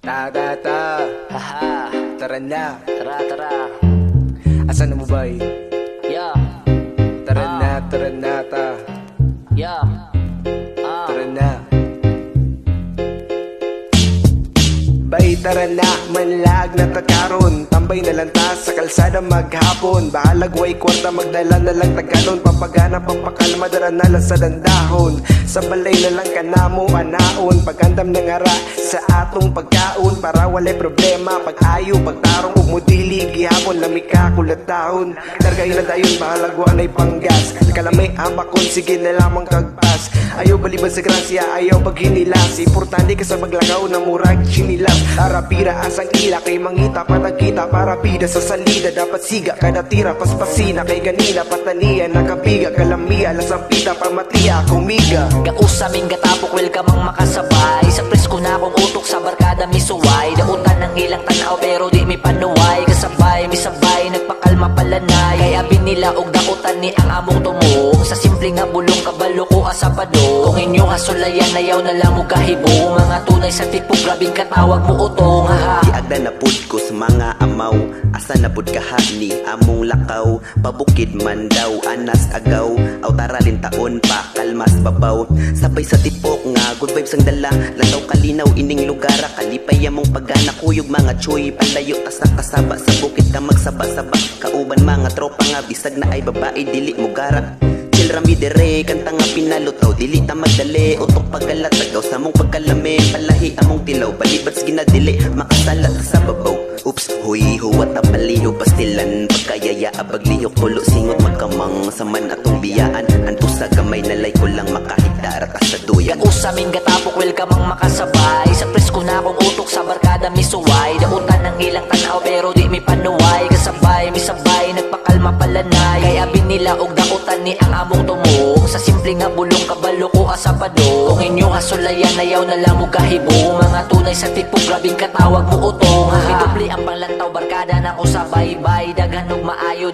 Ta-ta-ta, Haha, tara na. tara tara. Asan na mo ba? Yeah, Tara na, tara na ta. yeah. Tara na. Bay tara na, manlag na takaron. Tambay na lang ta sa kalsada maghapon. Bahalag way kwarta, magdala na lang taganon. Papagana, pampakalma, dara na lang sa dandahon. Sa balay na lang kanamo anaon. Pagandam na ngara sa atong pagkaon. Para walay problema, pag-ayo, pagtarong ug mudili. Gihapon, lamika, kulatahon. Targay na dayon, bahalag wanay panggas. Kalamay amakon, sige na lamang kagpas. Ayaw balibad sa grasya, ayaw paghinilas. Importante ka sa maglagaw na murag chinilas. Arapira asang ila kay mangita patagkita para pida sa salida. Dapat siga kada tira paspasina kay ganina pataniya nakabiga kalamiya lasang pita pamatiya kumiga. Kausaming gatapok welcome ang makasabay. Sa presko na akong utok sa barkada misuway. Dautan ng ilang tanaw pero di mi panuway. Kasabay, misabay, nagpakalma palanay. Kaya binila og dautan ni ang among tumong. Sa simple nga bulong kabalo ko asapado. Kung inyong hasulayan ayaw na lang mo kahibo. Mga tunay sa tipong grabing katawag mo utong. Giagda na pud ko sa mga amaw. Asa na pud kahani among lakaw. Pabukid man daw anas agaw. Aw taralin taon pa kalmas babaw. Sabay sa tipok nga good vibes ang dala. Lantaw kalinaw ining lugara. Kalipay among pagana kuyog mga choy. Palayo ta sa kasaba sa bukid ka magsaba-saba. Kauban mga tropa nga bisag na ay babae dili mo gara. Chill rami dere, kanta nga pinalutaw. Dili ta magdali, utok pagkalat. Tagaw sa mong pagkalame, palahi among tilaw. Balibats ginadili, makasalat sa babaw. Oops, huy, huwat na paliho pastilan. Pagkayaya, abaglihok, tulo, singot, magkamang. Saman atong biyaan, anto sa gamay nalay ko lang makahigdarat sa duyan. Kausaming gatapok welcome ang makasabay. Sa presko na akong utok sa barkada misuway. Dautan ng ilang tanaw pero di mi panuway. Kasabay, misabay, nagpakalma palanay. Kaya binila og dautan ni ang among tumong. Sa simple nga bulong kabalo ko asapado. Kung inyong hasulayan ayaw na lang mo kahibo. Mga tunay sa tipong grabing katawag mo utong. Midupli ang panglantaw barkada na ko sa baybay. Daghan og maayo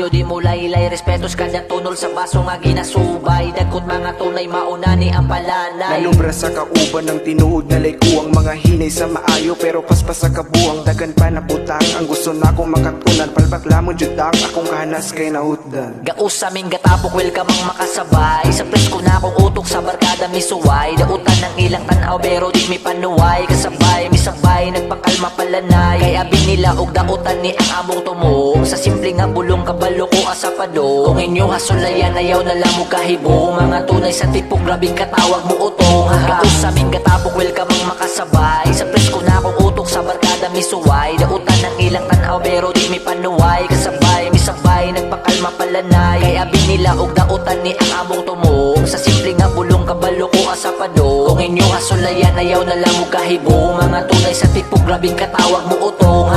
di mo laylay. Respetos kada tunol sa baso nga ginasubay. Dagkot mga tunay mauna ni ang palanay. Nalubra sa kauban ng tinuod na layko. Ang mga hinay sa maayo pero paspas sa kabuang. Dagan pa na butang ang gusto na akong makatunan. Palpat lamon jutang akong kahanas kay nahutdan. Gausaming gatapok welcome ang makasabay. Sa presko na akong utok sa barkada misuway. Dautan ng ilang tanaw pero di mi panuway. Kasabay, misabay, nagpakalma palanay. Kaya binila og dautan ni ang among tumong. Sa simple nga bulong kabalo ko asapado. Kung inyong hasulayan ayaw na lang mo kahibo. Mga tunay sa tipong grabing katawag mo utong. Gausaming gatapok welcome ang makasabay. Sa presko na akong utok sa barkada misuway. Dautan ng ilang tanaw pero di mi panuway. Kasabay, misabay, nagpakalma palanay. Kaya binila og dautan ni ang among tumong. Sa simple nga bulong kabalo ko asapado. Kung inyong hasulayan ayaw na lang mo kahibo. Mga tunay sa tipong grabing katawag mo utong.